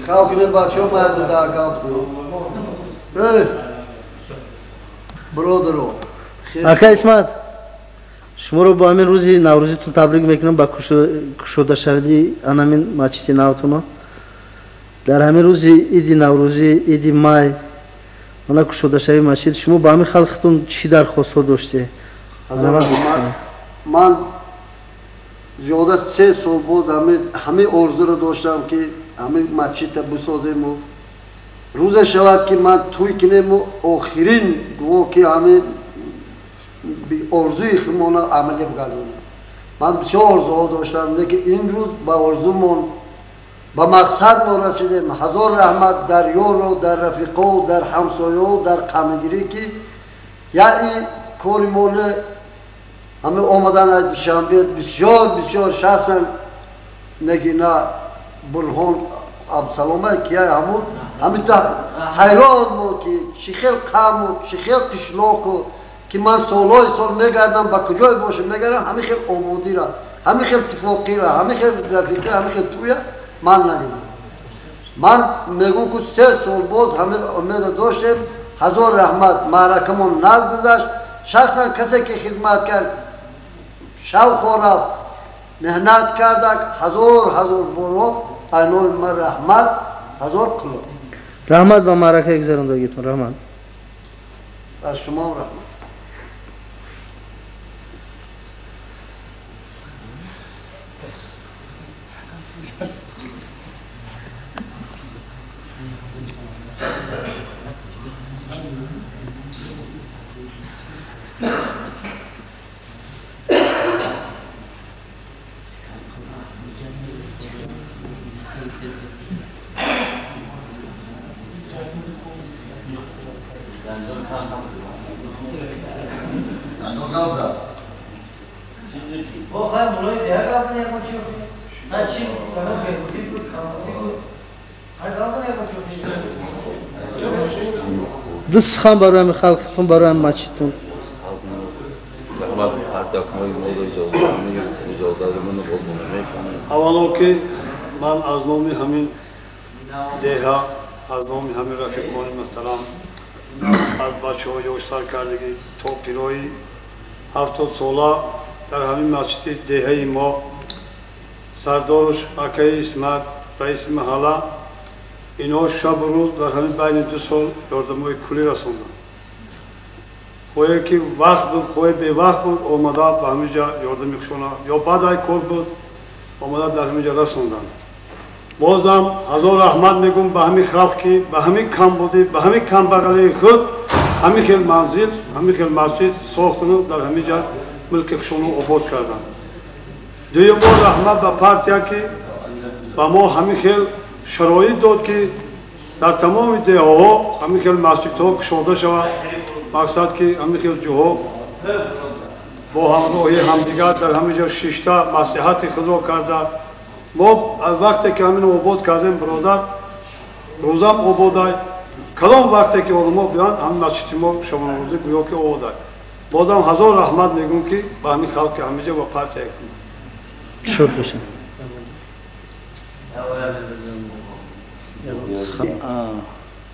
خاوكنا باتشو ما دا كابتو برادرو ака исмат шуморо ба ҳамин рӯзи наврӯзитун табрик мекунам ба кушодашавии анамин масҷиди навтуно дар ҳамин рӯзи иди наврӯзӣ иди май мана кушодашавии масҷид шумо ба ҳамин халқитун чӣ дархостҳо доштед ман зиёда 3 сол боз ҳамин орзуро доштам ки ҳамин масҷидро бисозему рӯзе шавад ки ман тӯй кинему охирин гувоҳ ки ҳамин орзуи худмона амалия бигардонем ман бисёр орзуҳо доштам лекин ин рӯз ба орзумон ба мақсад мо расидем ҳазор раҳмат дар ёро дар рафиқо дар ҳамсоё дар қамагирӣ ки яъни кори моне ҳамин омадан аз душанбе бисёр шахсан нагина булҳон абсалома кия ҳамин ҳайрон мо ки чӣ хел қавму чӣ хел қишлоқу ки ман солҳои сол мегардам ба куҷое бошам мегардам ҳамин хел омодира ҳамин хел тифоқира ҳамин хел рафиқа ҳамин хел туя ман надидам ман мегӯм ки 3 сол боз ҳамин умеда доштем ҳазор раҳмат маъракамон нагузашт шахсан касе ки хизмат кард шавқо рафт меҳнат кардак ҳазор боро айнои ман раҳмат ҳазор қило раҳмат ба маъракаи гузарондагитон раҳмат аз шумо раҳмат ду сухан барои ҳамин халқитун барои ҳамин масҷидтун аввало ки ман аз номи ҳамин деҳа аз номи ҳамин рафиқони муҳтарам аз бачаҳо ёштаркардагӣ то пирои 70 сола дар ҳамин масҷиди деҳаи мо сардоруш акаи исмат раиси маҳалла инҳо шабу рӯз дар ҳамин байни 2 сол ёрдамҳои кулӣ расонданд хоҳе ки вақт буд хоҳе бевақт буд омада ба ҳамин ҷа ёрдами хушона ё баъдаи кор буд омада дар ҳамин ҷа расонданд بازم هزار رحمت میگم به همین خلق که به همین کم بودی به همین کم بغلی خود همین خیل منزل همین خیل مسجد ساختن و در همین جا ملکشون رو آباد کردن. دوم بار رحمت به پارتیا که با ما همین خیل شرایط داد که در تمام دهها همین خیل مسجدها گشوده شود. مقصد که همین خیل جاها با همراهی همدیگر در همین جا ششتا مصلحت خود را کرده. ما از وقتی که همین آباد کردیم برادر روزم آباد کدام وقتی که آدما بیان همین مسجد ما شما روزی گویا که آباد بازم هزار رحمت میگم که به همین خلق همین جا و پارتیا شد باشین.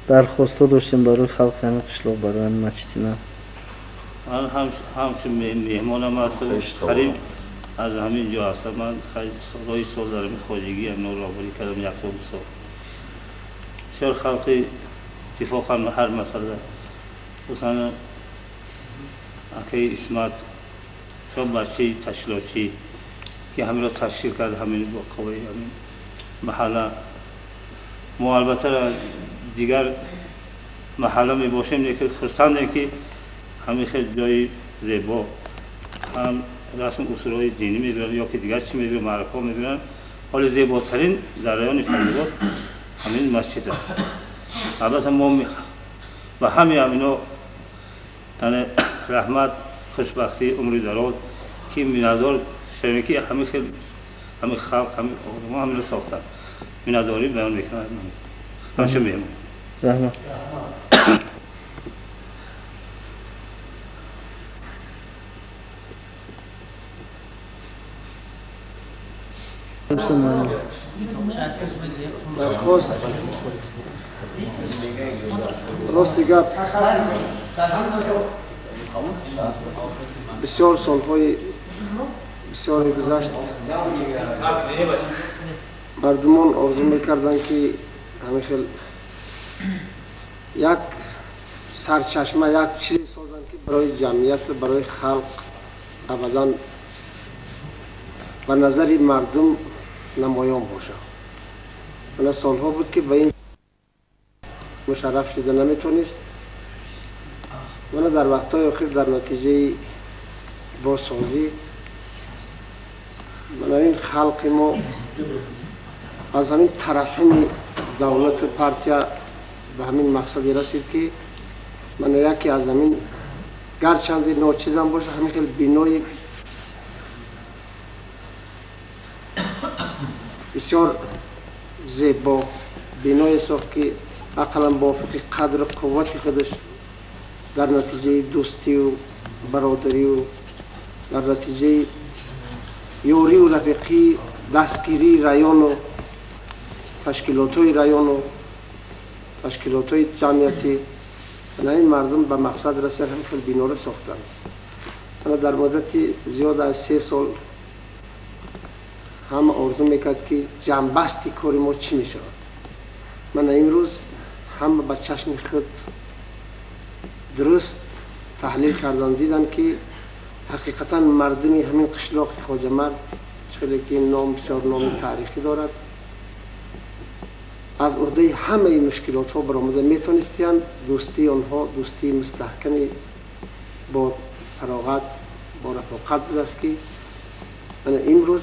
درخواست داشتیم برای خلق همین قشلاق برای همین مسجد. من همچون مهمانم هستم قریب از همین جا هستم. من خیلی سال دارم خواجگی هم نور آوری کردم یک سال دو سال. بسیار خلقی اتفاقا هر مسئله خصوصا اکی اسمت شب بچه تشکیلاتی که همین را تشکیل کرد همین با قوی همین محله ما البته دیگر محله می باشیم لیکن خرسندیم که همین خیلی جای زیبا هم رسم اصولهای دینی می‌بینن یا که دیگر چی می‌بینن معرفت می‌بینن حال زیباترین در رایان فریدآباد همین مسجد است. البته ما و همینا یعنی رحمت خوشبختی عمری دراز که می‌ندار شما که همین خیلی همین خلق همین ما همین ساختن می‌نداری بیان می‌کنن همش می‌مون رحمت درخواست راستی گپ بسیار سالهای بسیار گذشت مردمان آرزو میکردن که همین خیلی یک سرچشمه یک چیزی سازن که برای جمعیت برای خلق ابدا و نظر مردم نمایان باشه. من سالها بود که به این مشرف شده نمیتونست. من در وقتهای آخر در نتیجه بازسازی من این خلق ما از همین ترحم دولت پارتیا به همین مقصدی رسید که من یکی از همین گرچند ناچیزم باشه همین خیلی بینای بسیار زیبا بینای ساخت که اقلا بافت قدر قوت خودش در نتیجه دوستی و برادری و در نتیجه یوری و رفیقی دستگیری رایان و تشکیلات‌های رایان و تشکیلات‌های جمعیتی این مردم به مقصد رسید هم خیلی بینا را ساختن. من در مدتی زیاد از 3 سال هم آرزو میکرد که جنبستی کاری ما چی میشود. من امروز هم به چشم خود درست تحلیل کردن دیدن که حقیقتا مردمی همین قشلاق خواجه مرد چقدر که این نام بسیار نام تاریخی دارد از عهده همه مشکلات ها برآمده میتونستند دوستی آنها دوستی مستحکمی با فراغت با رفاقت بود است که من امروز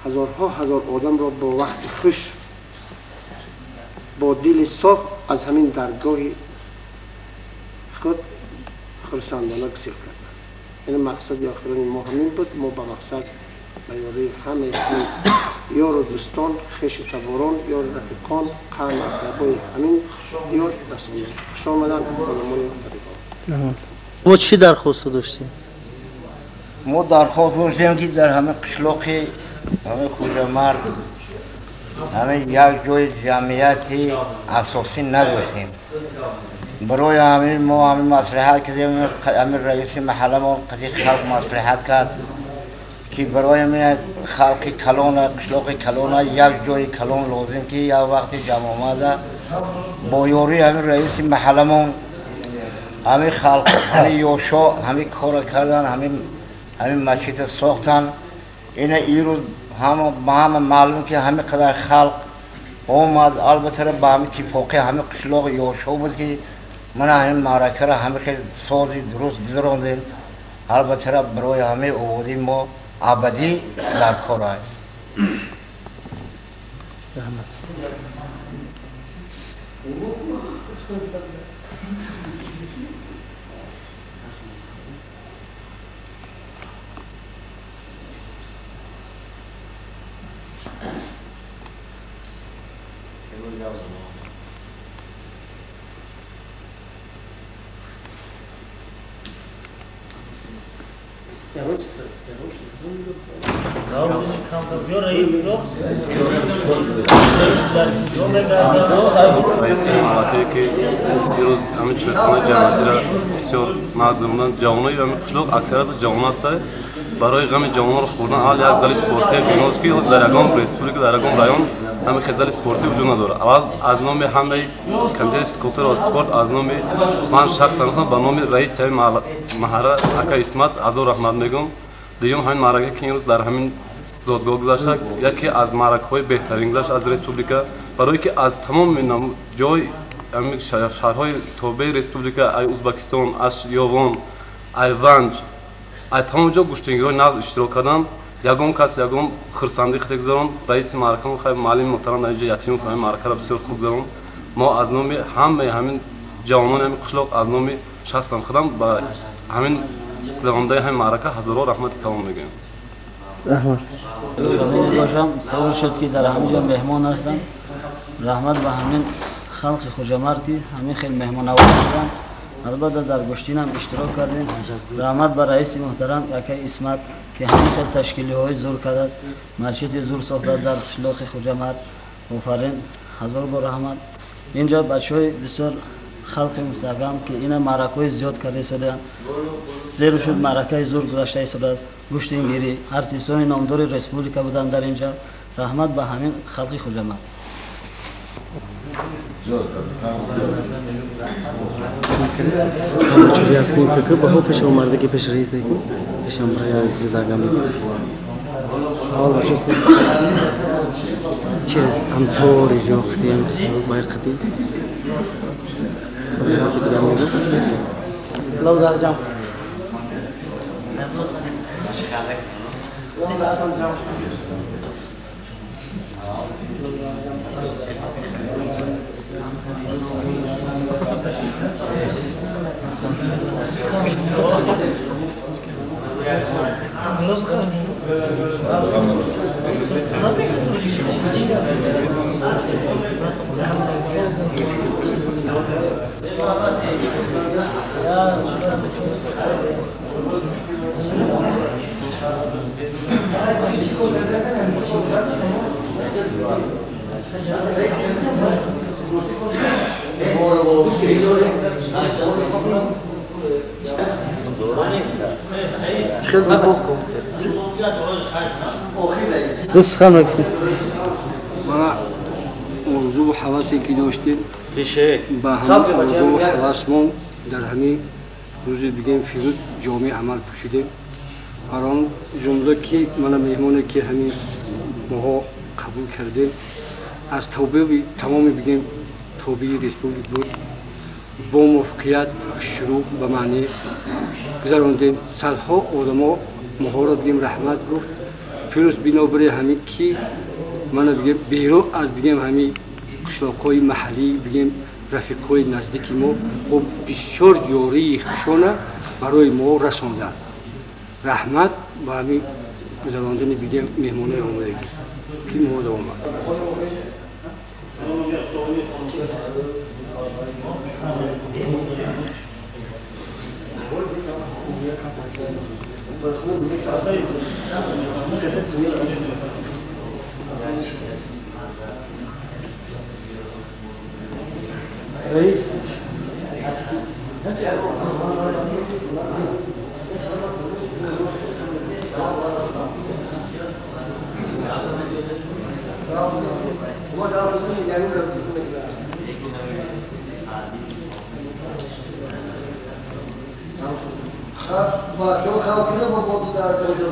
هزارها هزار آدم را با وقت خوش با دل صاف از همین درگاه خود خرسندانه گسیل کردن. این مقصد آخرین ما همین بود. ما با مقصد بیاره همه یار و دوستان خیش و تباران یار رفیقان قوم اقربای همین یار رسولی خوش آمدن بانمان طریقان. ما چی درخواست داشتیم؟ ما درخواست داشتیم که در همه قشلاق همه خواجه مرد همه یک جای جمعیتی اساسی نداشتیم. برای همین ما همین مصلحت کردیم. همین رئیس محله ما قضیه خلق مصلحت کرد که برای همین خلق کلان قشلاق کلان یک جای کلان لازم که یک وقتی جمع آمده با یاری همین رئیس محله ما همین خلق همین یاشا همین کار کردن همین مسجد ساختن. این روز همه معلوم که همه قدر خلق اومد البته با همه اتفاقی همه قشلاق یوشو بود که من همین معرکه را همه خیلی سازی درست گذراندیم البته برای همه آوردیم ما ابدی در کار هست. رئیسی معرکه که دیروز همین چرخانه جمعیتی را بسیار نظموندن جوانایی و همین قشلاق اکثریت جوان است برای غم جوانان را خوردن حال یک زل سپورتی بیناست که در یگان ریسپوبلیک در یگان رایون همین خزل سپورتی وجود نداره. اول از نام همه کمیته سکوتر و سپورت از نام من شخصا به نام رئیس همین محله اکا اسمت عزور احمد میگم. دوم همین معرکه که امروز در همین زادگاه گذشته یکی از معرکه‌های بهترین گذشت از ریسپوبلیکا برای که از تمام جای همین شهرهای تابع ریسپوبلیکا ای ازبکستان از یاوان ای ونج ای تمام جا گشتنگی‌های ناز اشتراک کردن. یگام کس یگام خرسندی خدای گذارم رئیس معرکه خیلی معلم محترم اینجا یتیم فهم معرکه را بسیار خوب گذارم. ما از نام همین جوانان همین قشلاق از نام شخصم خودم با همین زمانده همین معرکه هزاران رحمت کلام میگم. رحمت شامل باشم سوال شد که در همینجا مهمان هستم. رحمت به همین خلق خوجمرد که همین خیلی مهمان نواز بودن البته در گشتین هم اشتراک کردیم. رحمت به رئیس محترم یکی اسمت که همین خیلی تشکیلی های زور کرده است مسجد زور ساخته در قشلاق خوجمرد آفرین هزار بار رحمت. اینجا بچه های بسیار خلق مستقیم که این معرکه زیاد کرده شده سر شد معرکه زور گذشته شده است گشتینگیری ارتیستان نامدار ریسپوبلیکا بودن در اینجا. رحمت به همین خلق خوجمرد. چوری هستیم که به پیش اومده که پیش رئیس دیگه پیش امرای زدگامی حال باشه چیز هم طوری جو خدیم باید خدی لو در جام دوست خانم کسی ما موضوع حواسی که داشتیم با هم موضوع حواسمون در همین روز بگیم فیروز جامعه عمل پوشیدیم. هر آن جمله که من مهمانی که همین ماها قبول کردیم از توبه تمام بگیم توبه ریسپوبلیک بود با موفقیت شروع به معنی گذراندیم. صدها آدما ماها را بگیم رحمت گفت فیروز بنابرای همین که من بگیم بیرو از بگیم همین قشلاق‌های محلی بگیم رفیق‌های نزدیکی ما و بسیار یاری خشانه برای ما رساندن. رحمت با همین گذراندن بگیم مهمانای آمدگی که ما دا آمد. با شما خواهی با بود در جزء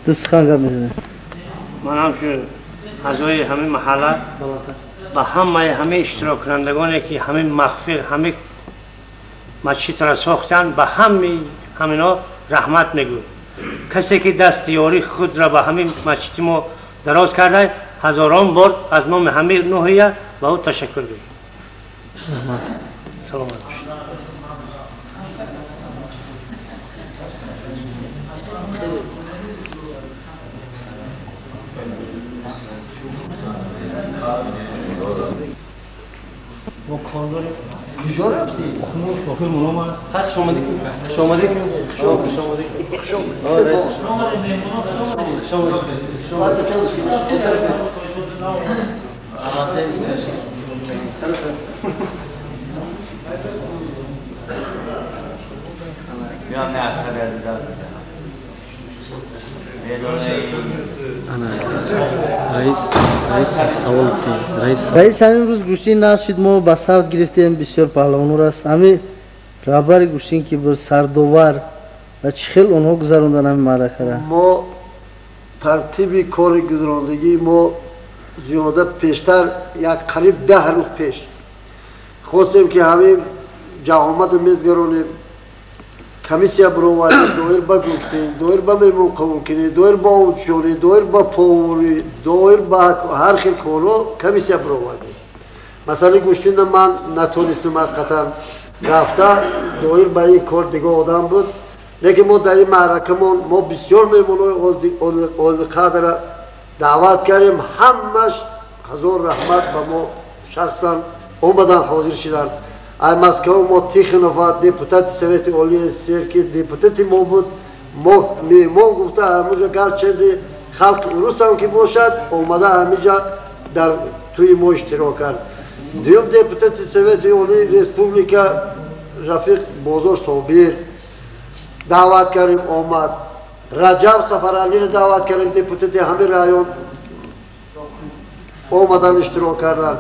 دوست خانگا میزنه من هم که اعضای همین محله و همه اشتراک کنندگانی که همین مغفر همین مسجد را ساختن به همینا رحمت میگویم. کسی که دستیاری خود را به همین مسجد ما دراز کرده هزاران بار از نام همه نوحیه به او تشکر بگیم. سلام علیکم. کجا رفتی؟ آخر مولا ما خش آمده که خش آمده که خش آمده خش آمده رئیس خش آمده بیام نه اصلا داد رئیس همین روز گوشتین نشد ما با ثبت گرفتیم بسیار پهلوانو است همین رهبر گوشتین که بر سردوار و چخیل اونها گذراندن همین معرکه را ما ترتیب کار گذراندگی ما زیاده پیشتر یک قریب 10 روز پیش خواستیم که همین جهامت میزگرانیم کمیسیا برو دویر با گوشتین دویر با میمون قبول کنی دویر با اوچونی دویر با پاوری دویر با هر خیل کارو کمیسیا برو مثلا گوشتین من نتونستم قطعا رفته دویر با این کار دیگه آدم بود لیکن ما در این معرکه ما بسیار میمونوی اول قدر دعوت کردیم همش هزار رحمت به ما شخصا اومدن حاضر شدن ای مسکو ما تیخنوف دیپوتات سویت اولی سرکی دیپوتاتی ما بود ما گفته همونجا گرچه خلق روس هم که باشد اومده همینجا در توی ما اشتراک کرد دیوم دیپوتات سویت اولی ریسپوبلیکا رفیق بازار صابیر دعوت کردیم اومد رجب سفرعلی رو دعوت کردیم دیپوتات همه رایون اومدن اشتراک کردن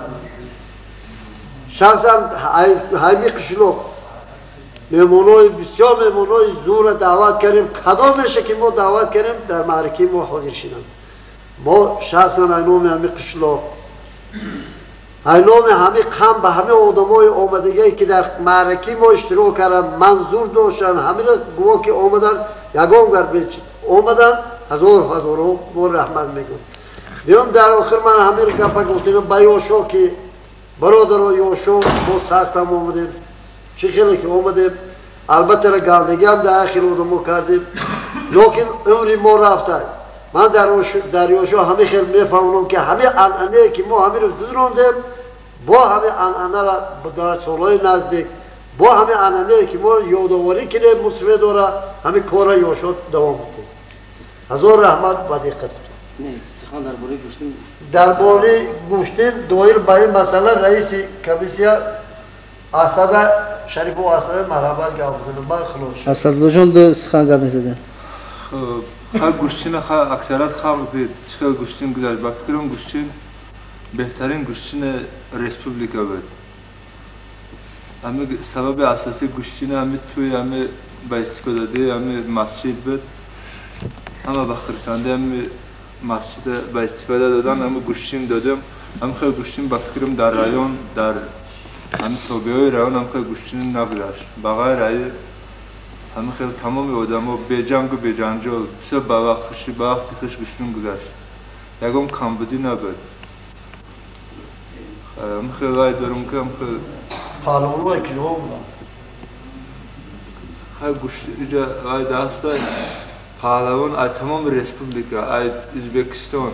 شخصا همی قشلوق میمونوی بسیار میمونوی زور دعوت کردیم کدام میشه که ما دعوت کردیم در معرکه ما حاضر شدن ما شخصا اینوم همی قشلوق اینوم همی قم به همه آدمای آمدگی که در معرکه ما اشتراک کردن منظور داشتن همه را گواه که آمدن یگان گرد آمدن هزار ما رحمت میگون دیرم در آخر من همه را گفت گفتیم بیاشو که برادر یوشو ما سخت هم آمدیم چه خیلی که آمدیم البته را گردگی هم در آخر آدمو کردیم لیکن عمری ما رفته من در یوشو همه خیلی میفهمونم که همه انعنه که ما همه رو گذراندیم با همه انعنه را در سالهای نزدیک با همه انعنه که ما یادآوری کنیم مصفه داره همه کار یوشو دوام بودیم هزار رحمت و دقت درباره گوشتین دویر با این مسئله رئیس کمیسیا اسد شریف و اسد مرحبت گفت بزنم با خلاص اسد جون دو سخن گپ می‌زدن خب گوشتین اکثریت خلق دید چه گوشتین گذشت با فکرم گوشتین بهترین گوشتین ریسپوبلیکا بود همه سبب اساسی گوشتین همه توی همه با استفاده داده همه مسجد بود همه با خرسنده همه مسجد با استفاده دادن همه گوشتین دادم همه خیلی گوشتین با فکرم در رایون در همه توبیه رایون همه خیلی گوشتین نگذشت بغیر رای همه خیلی تمام آدم ها بی جنگ و بی جنجال بسیار با وقت خوشی با وقتی خوش گوشتین گذشت یکم کمبودی نبود همه خیلی رای دارم که همه خیلی پالونوی که رو خیلی گوشتین اینجا رای دست داریم پهلوان از تمام ریسپوبلیکا از ازبکستان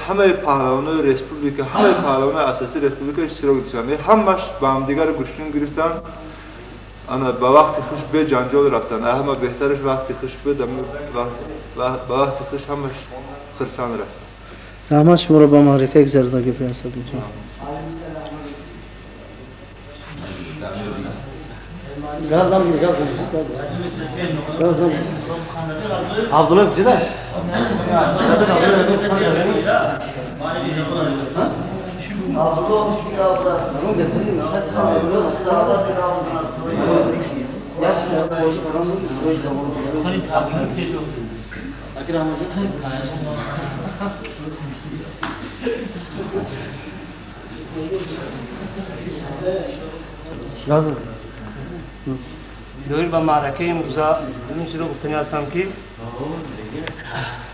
همه پهلوانای ریسپوبلیکا همه پهلوانای اساسی ریسپوبلیکا اشتراک داشتن همش با هم دیگر گوشتین گرفتن انا با وقتی خوش به جنجال رفتن همه بهترش وقتی خوش بود با وقتی خوش همش خرسان رفتن رحمت شما رو با معرکه گذراندن که فرانسه بود Gazdan Abdullah Cida. لازم دویر با معرکه موزا این چیز رو گفتنی هستم که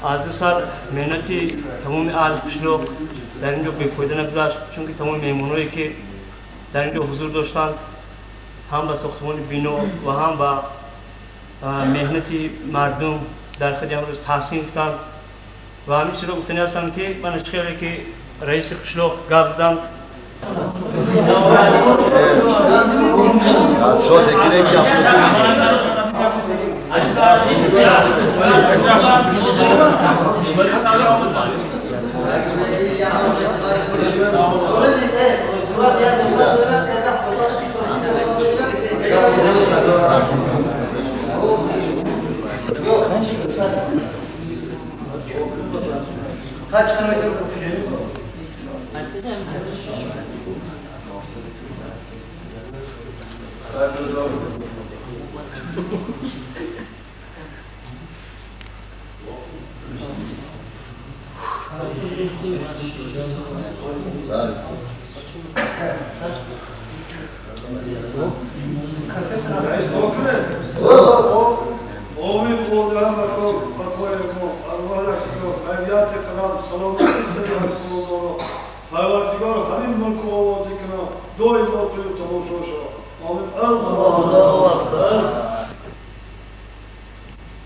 از سال مهنتی تمام آل قشلو در اینجا بیفایده نگذاشت، چون که تمام میمونایی که در اینجا حضور داشتند هم با ساختمان بینو و هم با مهنتی مردم در خود امروز تحسین گفتند و همین چیز رو گفتنی هستم که من خیلی که رئیس قشلو گفت از شو تکره که kaç kilometre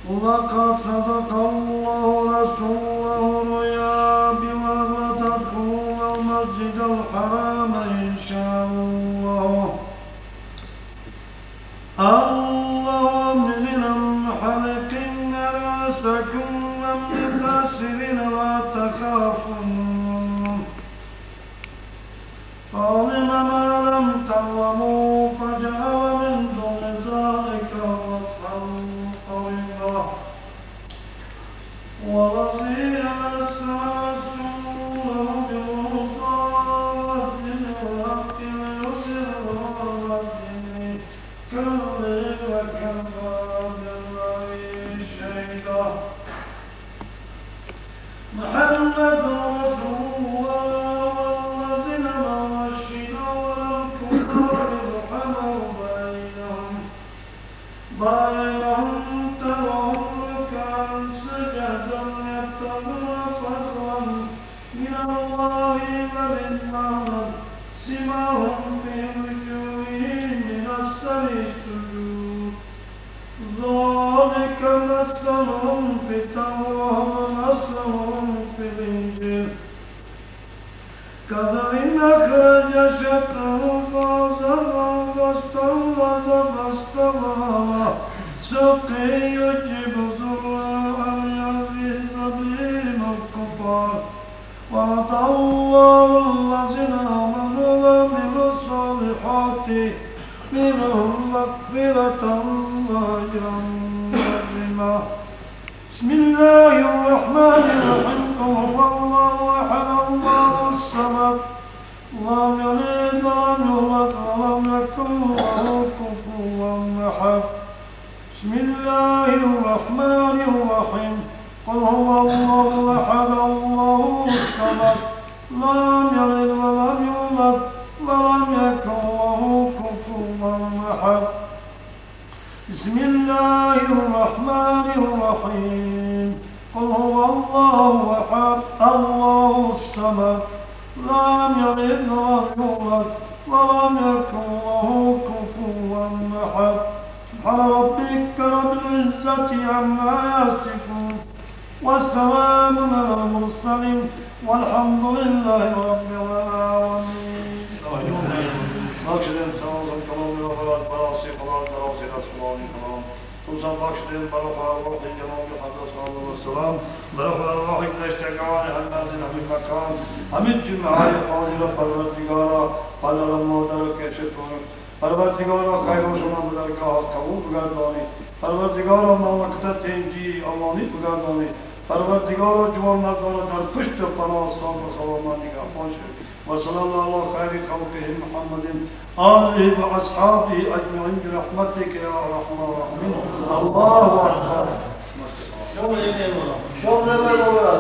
ولقد صدق الله رسوله الرؤيا بما تدخلون المسجد الحرام إن شاء الله من المحلقين رؤوسكم والمقصرين لا تخافون فعلم ما لم تعلموا فجعل من دون ذلك فتحا قريبا والذين أسروا رسوله بالمطاعة بالحق ليظهره على الدين كله وكفى بالله شهيدا محمد رسول الله والذين معه الشداد والكفار رحماء بينهم تراهم ركعا سجدا يبتغون فضلا من الله ورضوانا سماهم في وجوههم من أثر السجود ذلك مثلهم في التوراة ومثلهم في الإنجيل كذلك أخرج شطره فأزره فاستوى على سقي يجب زرعا يغيظ بهم الكفار وعد الله الذين آمنوا وعملوا الصالحات منهم مغفرة وأجرا عظيما بسم الله الرحمن الرحيم قل هو الله أحد الله الصمد لم يلد ولم يولد ولم يكن له كفوا أحد بسم الله الرحمن الرحيم قل هو الله أحد الله الصمد لم يلد ولم يولد ولم يكن له كفوا أحد بسم الله الرحمن الرحيم قل هو الله أحد الله الصمد لم يلد ولم يولد ولم يكن له كفوا أحد سبحان ربك رب العزة عما يصفون والسلام على المرسلين والحمد لله رب العالمين. Bakşedin sağ olun, kalan ve vafalat, barası, kalan, barası, Resulâni kalan. Tuzan bakşedin, baraka, Allah'ı, Cenab-ı Hakk'a sallallahu aleyhi ve sellem. Baraka, Allah'ı, İkleştekâni, Hellâzin, Hamid Mekan. Hamid cümle-i Qadire, Parverdigara, Qadaran Muhtarı, Keşetunu. Parverdigara, kayboşuna müdergâh, kabul bugardani. Parverdigara, mamlakta tenci, Allah'ını bugardani. Parverdigara, cuvanlardara, dar püştü, pana, aslan ve salamaniga, hoşu. وصلى الله على خير خلقه محمد آله وأصحابه أجمعين برحمتك يا أرحم الراحمين الله أكبر Şom demel olur.